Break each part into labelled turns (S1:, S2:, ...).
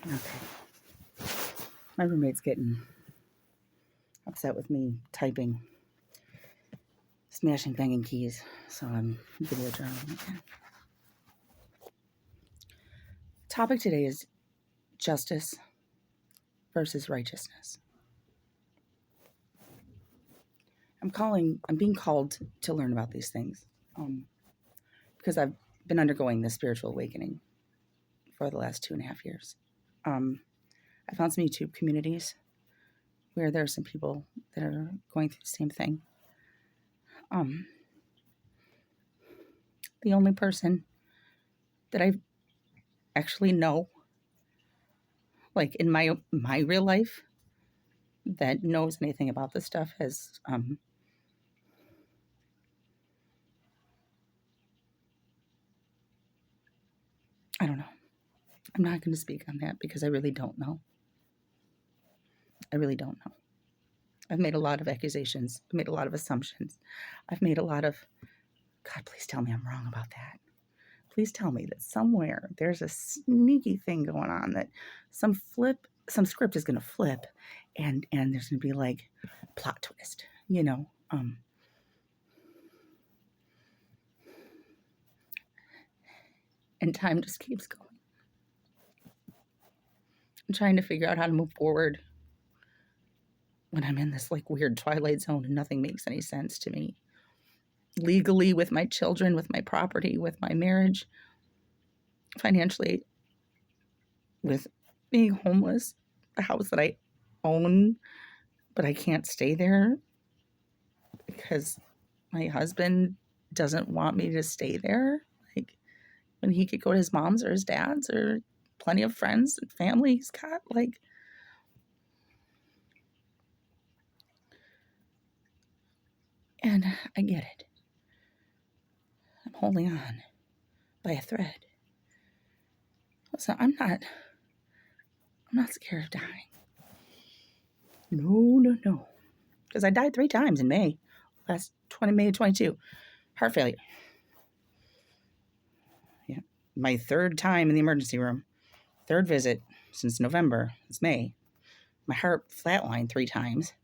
S1: Okay. My roommate's getting upset with me typing, smashing, banging keys, so I'm video journaling again. Topic today is justice versus righteousness. I'm being called to learn about these things because I've been undergoing this spiritual awakening for the last 2.5 years. I found some YouTube communities where there are some people that are going through the same thing. The only person that I actually know, like in my real life, that knows anything about this stuff has I don't know. I'm not going to speak on that because I really don't know. I really don't know. I've made a lot of accusations. I've made a lot of assumptions. I've made a lot of, God, please tell me I'm wrong about that. Please tell me that somewhere there's a sneaky thing going on, that some script is going to flip and there's going to be like plot twist, and time just keeps going. I'm trying to figure out how to move forward when I'm in this like weird twilight zone and nothing makes any sense to me. Legally, with my children, with my property, with my marriage, financially, with being homeless, a house that I own, but I can't stay there because my husband doesn't want me to stay there. Like, when he could go to his mom's or his dad's or plenty of friends and family he's got, like, and I get it. I'm holding on by a thread. So I'm not scared of dying. No. Because I died 3 times in May. May of 22. Heart failure. Yeah. My 3rd time in the emergency room. 3rd visit since November. It's May. My heart flatlined 3 times.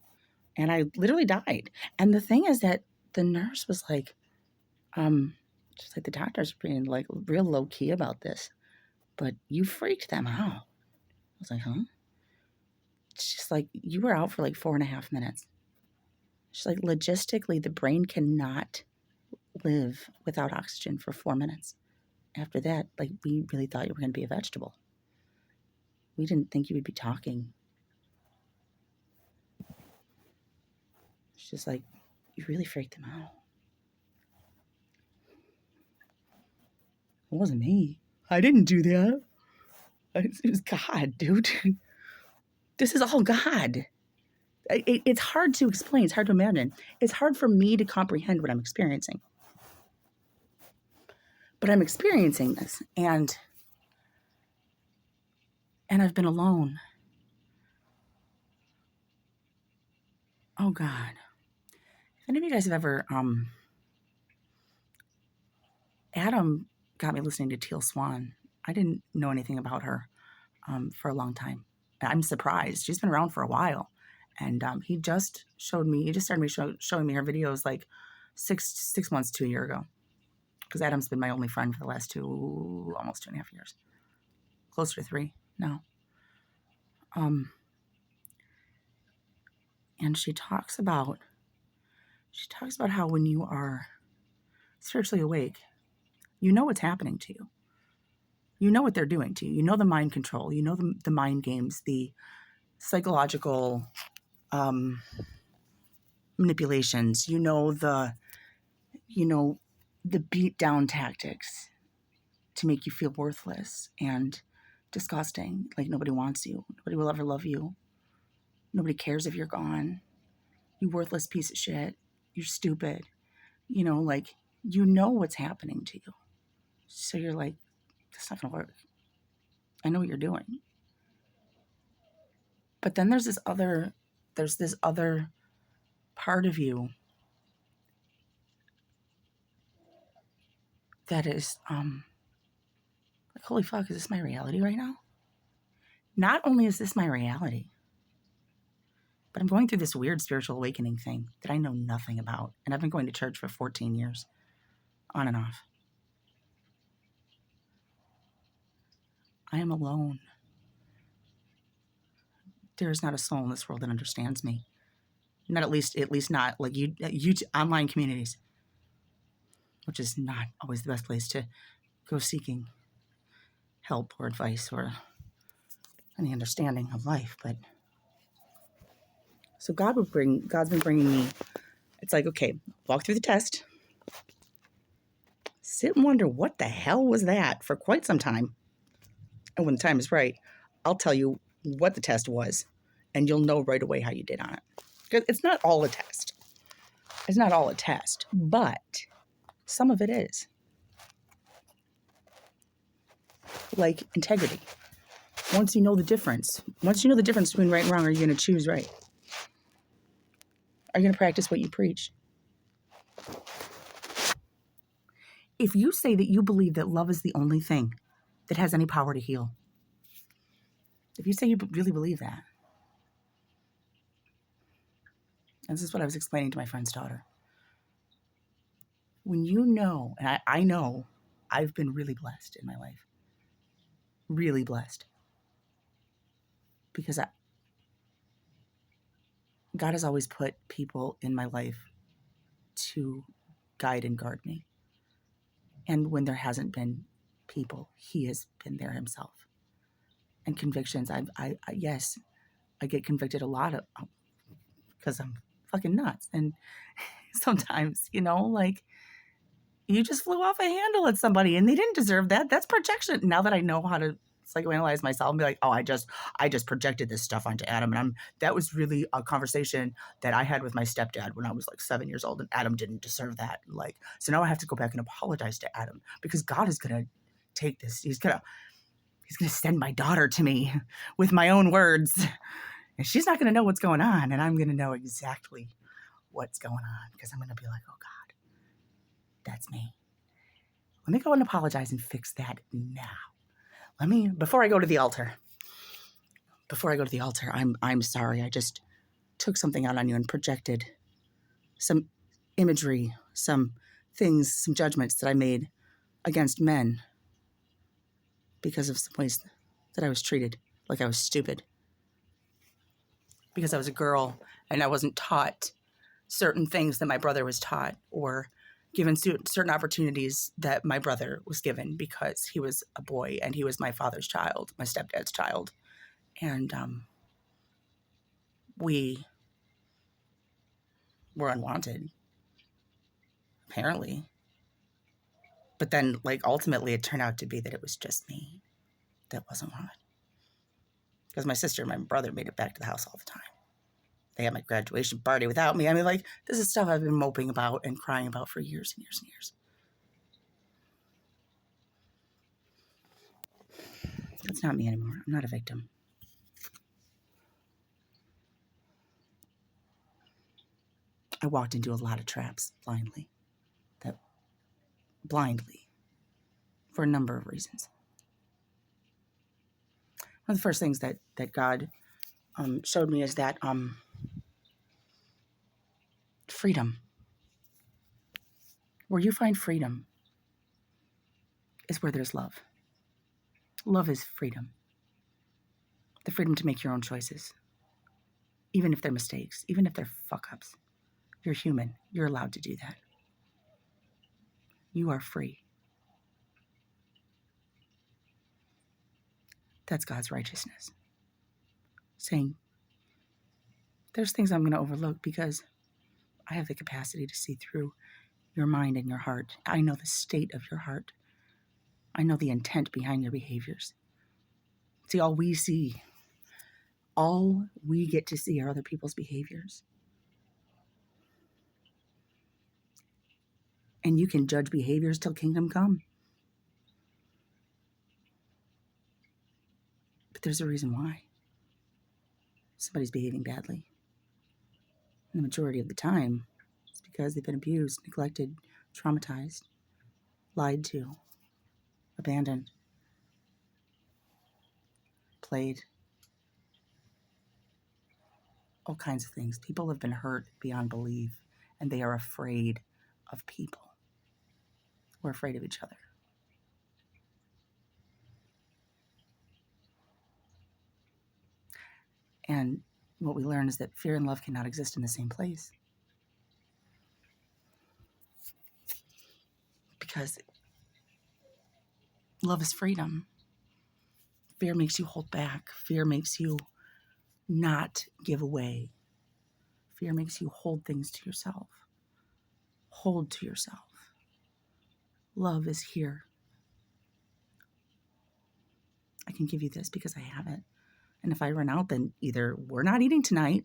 S1: And I literally died. And the thing is that the nurse was like, just like the doctors being like real low key about this. But you freaked them out. I was like, huh? It's just like, you were out for like 4.5 minutes. She's like, logistically, the brain cannot live without oxygen for 4 minutes. After that, like, we really thought you were going to be a vegetable. We didn't think you would be talking. It's just like, you really freaked them out. It wasn't me. I didn't do that. It was God, dude. This is all God. It's hard to explain. It's hard to imagine. It's hard for me to comprehend what I'm experiencing. But I'm experiencing this, and I've been alone. Oh, God. If any of you guys have ever, Adam got me listening to Teal Swan. I didn't know anything about her for a long time. I'm surprised. She's been around for a while. And he just started showing me her videos like six months to a year ago. Because Adam's been my only friend for the last almost 2.5 years. Closer to 3 now. And she talks about how when you are spiritually awake, you know what's happening to you. You know what they're doing to you. You know the mind control. You know the mind games, the psychological manipulations. You know the beat down tactics to make you feel worthless and disgusting. Like, nobody wants you. Nobody will ever love you. Nobody cares if you're gone. You worthless piece of shit. You're stupid. You know what's happening to you. So you're like, that's not going to work. I know what you're doing. But then there's this other part of you that is like, holy fuck, is this my reality right now? not only is this my reality, but I'm going through this weird spiritual awakening thing that I know nothing about. And I've been going to church for 14 years, on and off. I am alone. There is not a soul in this world that understands me. Not at least not like you online communities, which is not always the best place to go seeking help or advice or any understanding of life. But so God's been bringing me. It's like, okay, walk through the test, sit and wonder what the hell was that for quite some time. And when the time is right, I'll tell you what the test was, and you'll know right away how you did on it. Because it's not all a test. It's not all a test, but some of it is. Like integrity. Once you know the difference between right and wrong, are you going to choose right? Are you going to practice what you preach? If you say that you believe that love is the only thing that has any power to heal, if you say you really believe that, and this is what I was explaining to my friend's daughter, when you know, and I know I've been really blessed in my life, really blessed, because God has always put people in my life to guide and guard me. And when there hasn't been people, he has been there himself. And convictions, yes, I get convicted a lot of because I'm fucking nuts. And sometimes, like you just flew off a handle at somebody and they didn't deserve that. That's projection. Now that I know how to psychoanalyze myself and be like, oh, I just projected this stuff onto Adam. And that was really a conversation that I had with my stepdad when I was like 7 years old, and Adam didn't deserve that. Like, so now I have to go back and apologize to Adam because God is going to take this. He's going to send my daughter to me with my own words, and she's not going to know what's going on. And I'm going to know exactly what's going on because I'm going to be like, oh God, that's me. Let me go and apologize and fix that now. Before I go to the altar, I'm sorry. I just took something out on you and projected some imagery, some things, some judgments that I made against men because of some ways that I was treated like I was stupid. Because I was a girl and I wasn't taught certain things that my brother was taught, or given certain opportunities that my brother was given because he was a boy and he was my father's child, my stepdad's child. And we were unwanted, apparently. But then, ultimately, it turned out to be that it was just me that wasn't wanted. Because my sister and my brother made it back to the house all the time. They had my graduation party without me. I mean, this is stuff I've been moping about and crying about for years and years and years. It's not me anymore. I'm not a victim. I walked into a lot of traps blindly. For a number of reasons. One of the first things that God showed me is that freedom. Where you find freedom is where there's love. Love is freedom. The freedom to make your own choices. Even if they're mistakes, even if they're fuck-ups. You're human. You're allowed to do that. You are free. That's God's righteousness. Saying, there's things I'm going to overlook because I have the capacity to see through your mind and your heart. I know the state of your heart. I know the intent behind your behaviors. See, all we get to see are other people's behaviors. And you can judge behaviors till kingdom come. But there's a reason why. Somebody's behaving badly. And the majority of the time, it's because they've been abused, neglected, traumatized, lied to, abandoned, played, all kinds of things. People have been hurt beyond belief, and they are afraid of people. We're afraid of each other. And what we learn is that fear and love cannot exist in the same place. Because love is freedom. Fear makes you hold back. Fear makes you not give away. Fear makes you hold things to yourself. Hold to yourself. Love is here. I can give you this because I have it. And if I run out, then either we're not eating tonight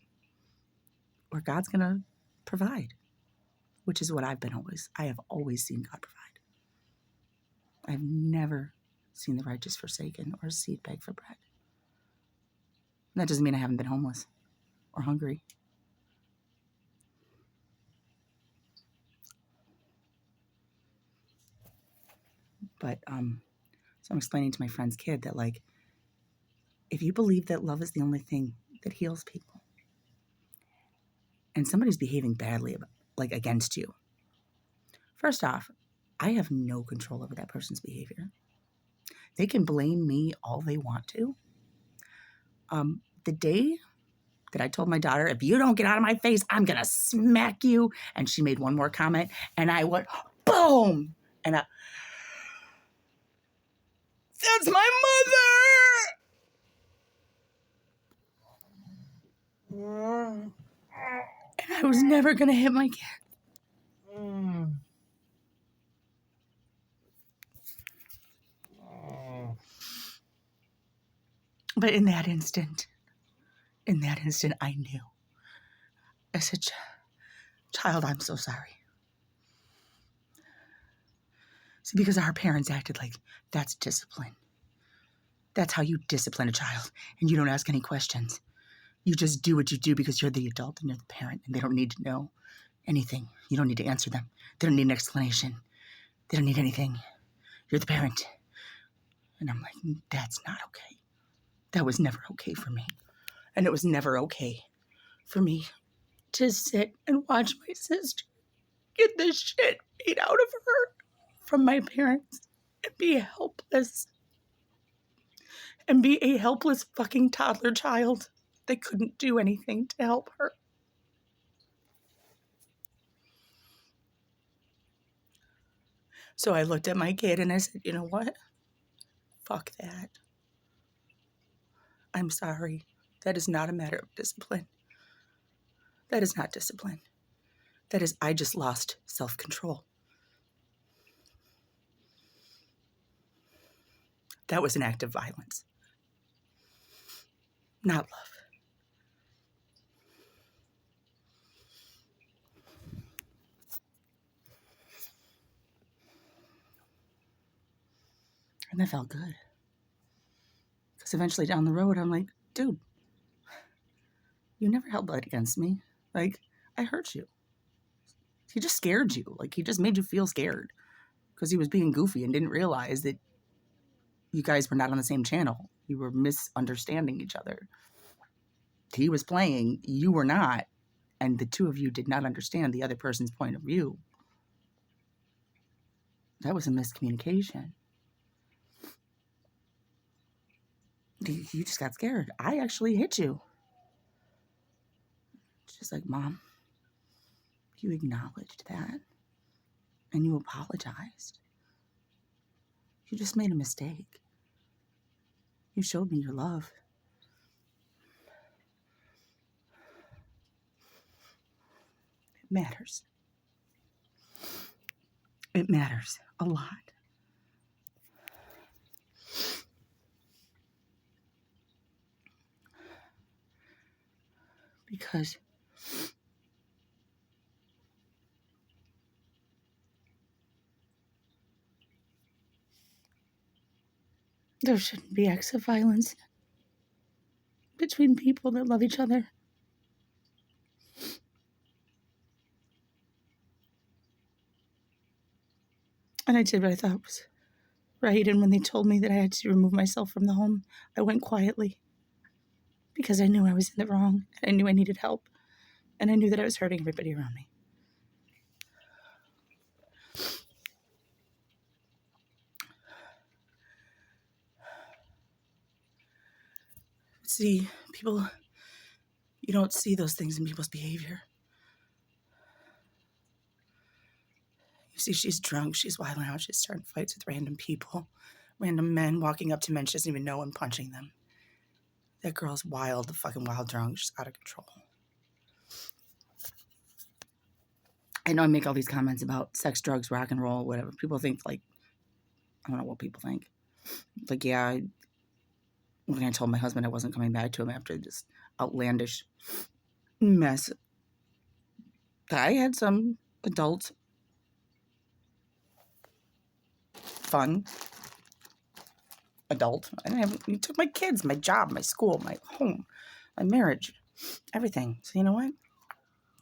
S1: or God's going to provide, which is what I have always seen God provide. I've never seen the righteous forsaken or a seed beg for bread. And that doesn't mean I haven't been homeless or hungry. But so I'm explaining to my friend's kid that, like, if you believe that love is the only thing that heals people, and somebody's behaving badly, like, against you, first off, I have no control over that person's behavior. They can blame me all they want to. The day that I told my daughter, if you don't get out of my face, I'm going to smack you. And she made one more comment, and I went, boom. And that's my mother. And I was never going to hit my kid. But in that instant, I knew. I said, child, I'm so sorry. See, because our parents acted like that's discipline. That's how you discipline a child, and you don't ask any questions. You just do what you do because you're the adult and you're the parent, and they don't need to know anything. You don't need to answer them. They don't need an explanation. They don't need anything. You're the parent. And I'm like, that's not okay. That was never okay for me. And it was never okay for me to sit and watch my sister get the shit beat out of her from my parents and be helpless. And be a helpless fucking toddler child that couldn't do anything to help her. So I looked at my kid and I said, you know what? Fuck that. I'm sorry. That is not a matter of discipline. That is not discipline. That is, I just lost self-control. That was an act of violence. Not love. And that felt good. Because eventually down the road, I'm like, dude, you never held that against me. Like, I hurt you. He just scared you. Like, he just made you feel scared because he was being goofy and didn't realize that you guys were not on the same channel. You were misunderstanding each other. He was playing, you were not, and the two of you did not understand the other person's point of view. That was a miscommunication. You just got scared. I actually hit you. She's like, Mom, you acknowledged that and you apologized. You just made a mistake. You showed me your love. It matters. It matters a lot. Because there shouldn't be acts of violence between people that love each other. And I did what I thought was right. And when they told me that I had to remove myself from the home, I went quietly. because I knew I was in the wrong. And I knew I needed help. And I knew that I was hurting everybody around me. See, people, you don't see those things in people's behavior. You see, she's drunk, she's wilding out, she's starting fights with random people, random men walking up to men she doesn't even know and punching them. That girl's wild, fucking wild drunk. She's out of control. I know I make all these comments about sex, drugs, rock and roll, whatever. People think, like, I don't know what people think. Like, yeah, when I told my husband I wasn't coming back to him after this outlandish mess, I had some adult fun. Adult. He took my kids, my job, my school, my home, my marriage, everything. So you know what?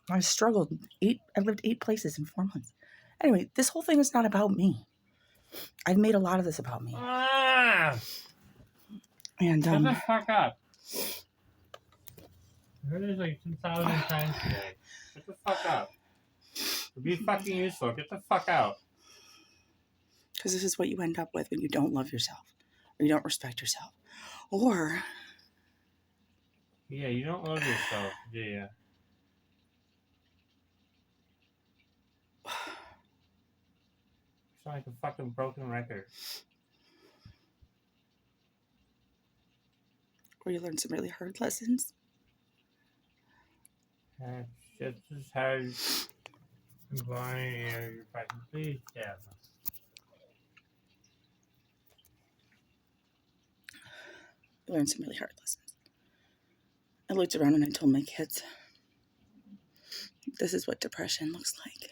S1: I struggled. I lived 8 places in 4 months. Anyway, this whole thing is not about me. I've made a lot of this about me. And
S2: shut the fuck up. I heard this like 2,000 times today. Shut the fuck up. Be fucking useful. Get the fuck out.
S1: Because this is what you end up with when you don't love yourself. Or you don't respect yourself. Or...
S2: yeah, you don't love yourself, do you? You sound like a fucking broken record.
S1: Or you learn some really hard lessons.
S2: It's just how you're fucking please, yeah.
S1: I learned some really hard lessons. I looked around and I told my kids, this is what depression looks like.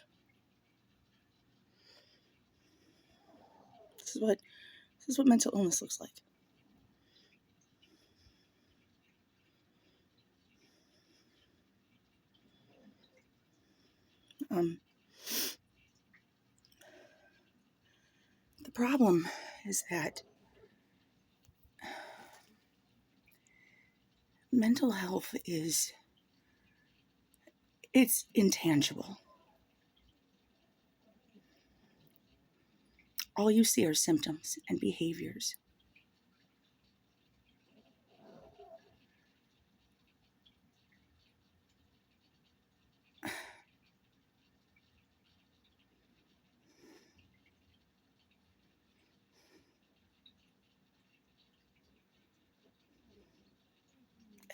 S1: This is what mental illness looks like. The problem is that mental health it's intangible. All you see are symptoms and behaviors.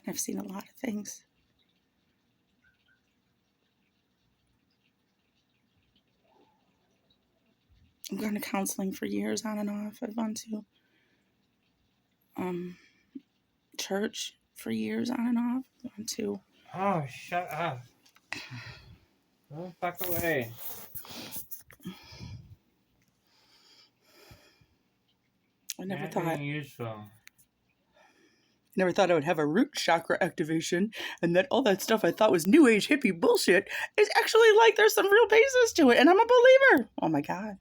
S1: And I've seen a lot of things. I've gone to counseling for years on and off. I've gone to church for years on and off. I've gone to...
S2: oh, shut up. Go the fuck away.
S1: I never
S2: Not
S1: thought...
S2: being useful.
S1: Never thought I would have a root chakra activation, and that all that stuff I thought was new age hippie bullshit is actually like there's some real basis to it, and I'm a believer. Oh my God.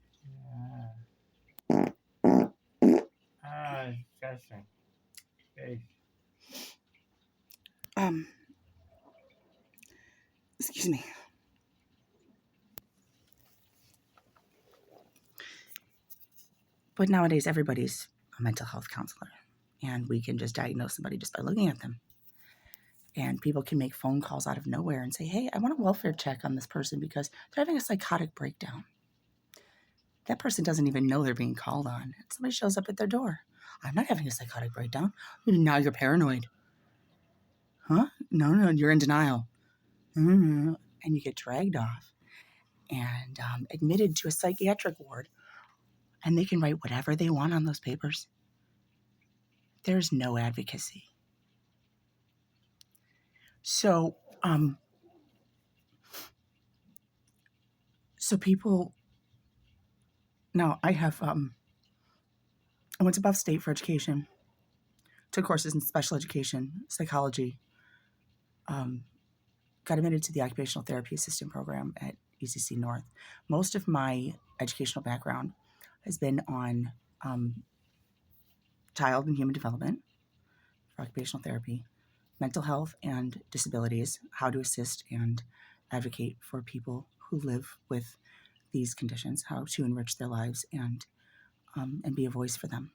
S2: Disgusting. Okay.
S1: Excuse me. But nowadays everybody's a mental health counselor. And we can just diagnose somebody just by looking at them. And people can make phone calls out of nowhere and say, hey, I want a welfare check on this person because they're having a psychotic breakdown. That person doesn't even know they're being called on. Somebody shows up at their door. I'm not having a psychotic breakdown. Now you're paranoid. Huh? No, you're in denial. And you get dragged off and admitted to a psychiatric ward. And they can write whatever they want on those papers. There's no advocacy. So people, now I have, I went to Buff State for education, took courses in special education, psychology, got admitted to the occupational therapy assistant program at UCC North. Most of my educational background has been on child and human development for occupational therapy, mental health and disabilities, how to assist and advocate for people who live with these conditions, how to enrich their lives and be a voice for them.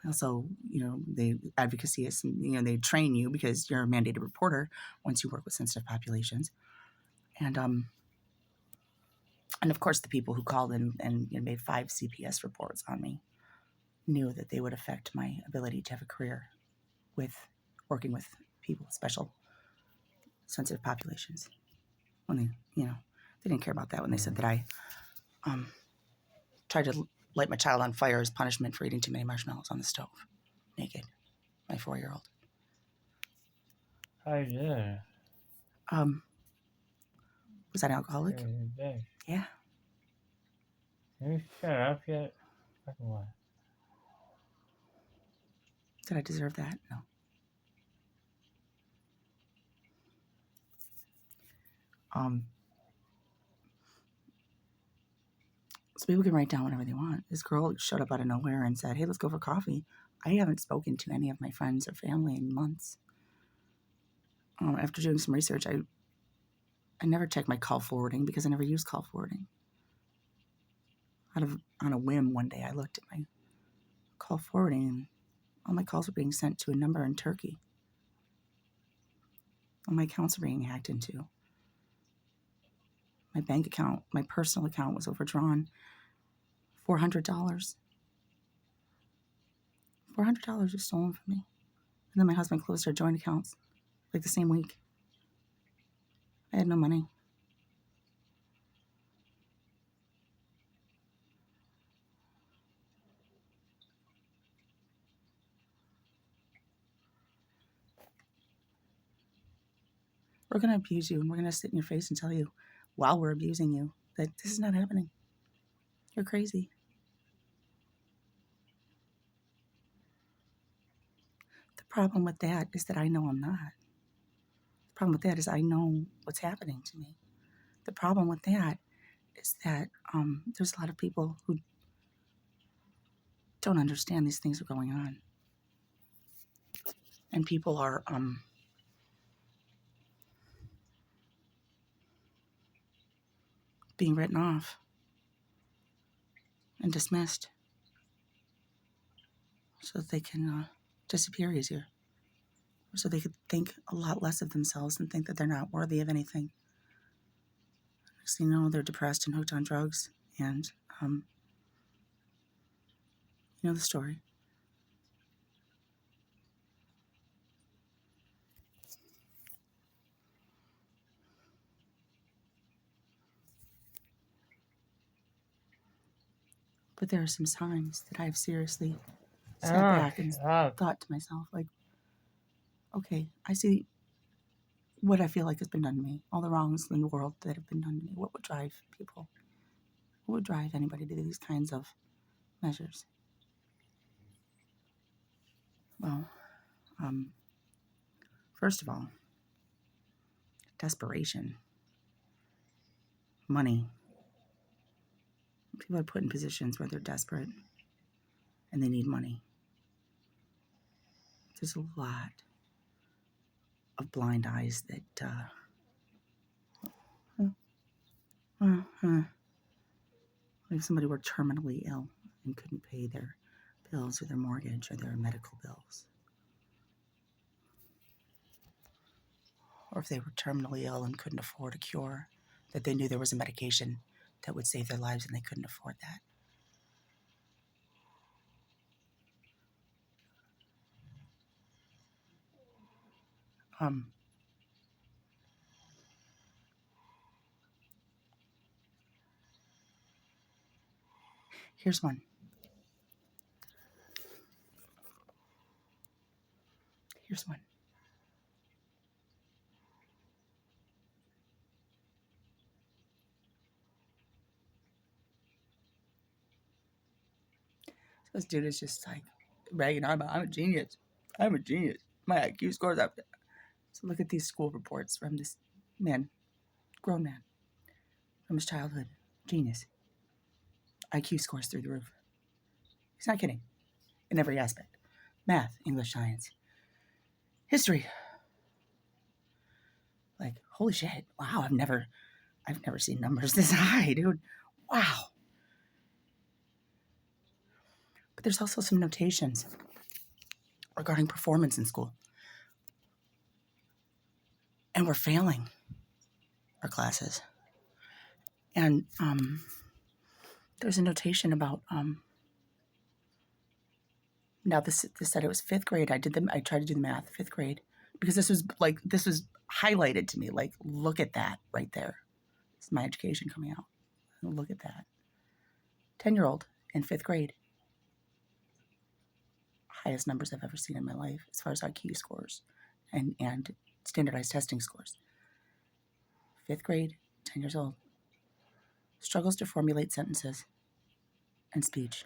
S1: Also, the advocacy is, they train you because you're a mandated reporter once you work with sensitive populations. And of course, the people who called in and made 5 CPS reports on me knew that they would affect my ability to have a career with working with people with special sensitive populations. When they didn't care about that when they said that I tried to light my child on fire as punishment for eating too many marshmallows on the stove, naked, my 4-year-old.
S2: How you doing?
S1: Was I an alcoholic? Yeah.
S2: Can you shut up yet? Fucking what?
S1: Did I deserve that? No. So people can write down whatever they want. This girl showed up out of nowhere and said, "Hey, let's go for coffee." I haven't spoken to any of my friends or family in months. After doing some research, I never checked my call forwarding because I never use call forwarding. On a whim, one day I looked at my call forwarding and all my calls were being sent to a number in Turkey. All my accounts were being hacked into. My bank account, my personal account, was overdrawn $400. $400 was stolen from me. And then my husband closed our joint accounts like the same week. I had no money. We're going to abuse you, and we're going to sit in your face and tell you while we're abusing you that this is not happening. You're crazy. The problem with that is that I know I'm not. The problem with that is I know what's happening to me. The problem with that is that there's a lot of people who don't understand these things are going on. And people are being written off and dismissed so that they can disappear easier. So they could think a lot less of themselves and think that they're not worthy of anything. Next thing you know, they're depressed and hooked on drugs. And you know the story. But there are some times that I've seriously sat back and thought to myself, like, okay, I see what I feel like has been done to me, all the wrongs in the world that have been done to me. What would drive people? What would drive anybody to do these kinds of measures? Well, first of all, desperation, money. People are put in positions where they're desperate and they need money. There's a lot of blind eyes that if somebody were terminally ill and couldn't pay their bills or their mortgage or their medical bills, or if they were terminally ill and couldn't afford a cure, that they knew there was a medication that would save their lives and they couldn't afford that. Here's one. Here's one. So this dude is just like bragging on about, I'm a genius. I'm a genius. My IQ scores up. So look at these school reports from this man, grown man, from his childhood. Genius. IQ scores through the roof. He's not kidding in every aspect. math, English, science, history. Like, holy shit. Wow, I've never seen numbers this high, dude. Wow. But there's also some notations regarding performance in school. And we're failing our classes. And there's a notation about now this said it was 5th grade. I tried to do the math, 5th grade, because this was highlighted to me. Like, look at that right there. It's my education coming out. Look at that. 10-year-old in 5th grade. Highest numbers I've ever seen in my life as far as IQ scores and standardized testing scores. 5th grade, 10 years old. Struggles to formulate sentences and speech.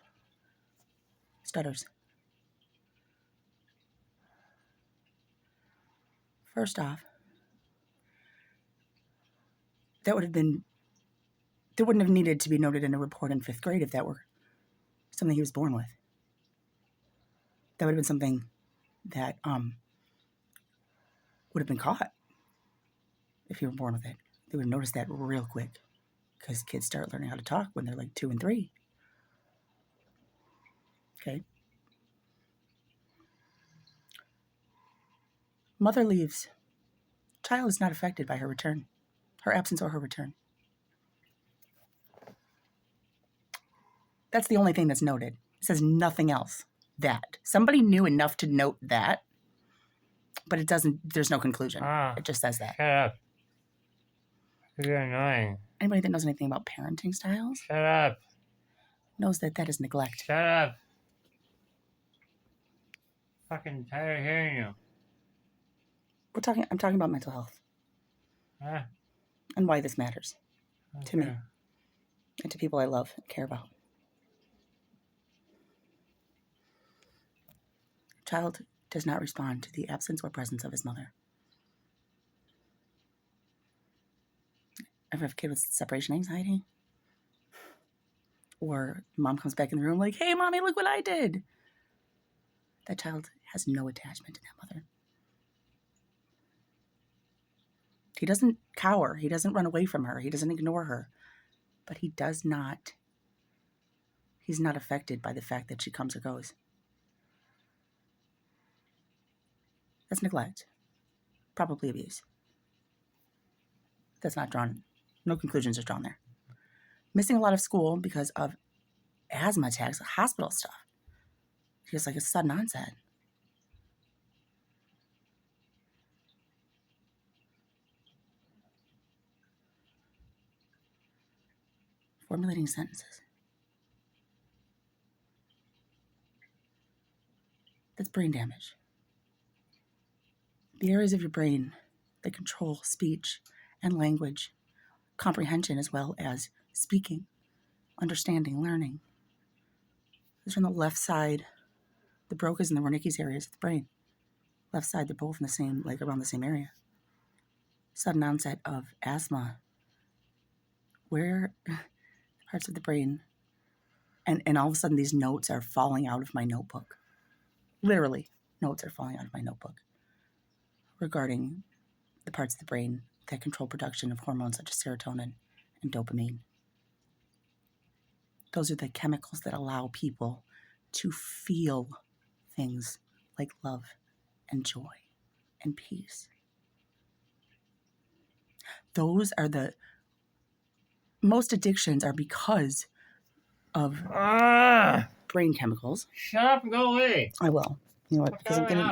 S1: Stutters. First off, there wouldn't have needed to be noted in a report in 5th grade if that were something he was born with. That would have been something that would have been caught if you were born with it. They would have noticed that real quick, because kids start learning how to talk when they're like 2 and 3. Okay. Mother leaves. Child is not affected by her return, her absence or her return. That's the only thing that's noted. It says nothing else. That. Somebody knew enough to note that, but it doesn't, there's no conclusion. It just says that.
S2: Shut up. You're annoying.
S1: Anybody that knows anything about parenting styles
S2: Shut up.
S1: knows that that is neglect.
S2: Shut up. Fucking tired of hearing you.
S1: I'm talking about mental health and why this matters to me and to people I love and care about. Child does not respond to the absence or presence of his mother. Ever have a kid with separation anxiety? Or mom comes back in the room like, hey, mommy, look what I did. That child has no attachment to that mother. He doesn't cower. He doesn't run away from her. He doesn't ignore her. But he's not affected by the fact that she comes or goes. That's neglect. Probably abuse. That's not drawn. No conclusions are drawn there. Missing a lot of school because of asthma attacks, hospital stuff. Just like a sudden onset. Formulating sentences. That's brain damage. The areas of your brain that control speech and language, comprehension as well as speaking, understanding, learning. Those are on the left side. The Broca's and the Wernicke's areas of the brain. Left side, they're both in the same, like around the same area. Sudden onset of asthma. Where parts of the brain, and all of a sudden these notes are falling out of my notebook. Literally, notes are falling out of my notebook regarding the parts of the brain that control production of hormones such as serotonin and dopamine. Those are the chemicals that allow people to feel things like love and joy and peace. Those are most addictions are because of brain chemicals.
S2: Shut up and go away.
S1: I will. You know what? Because I'm going to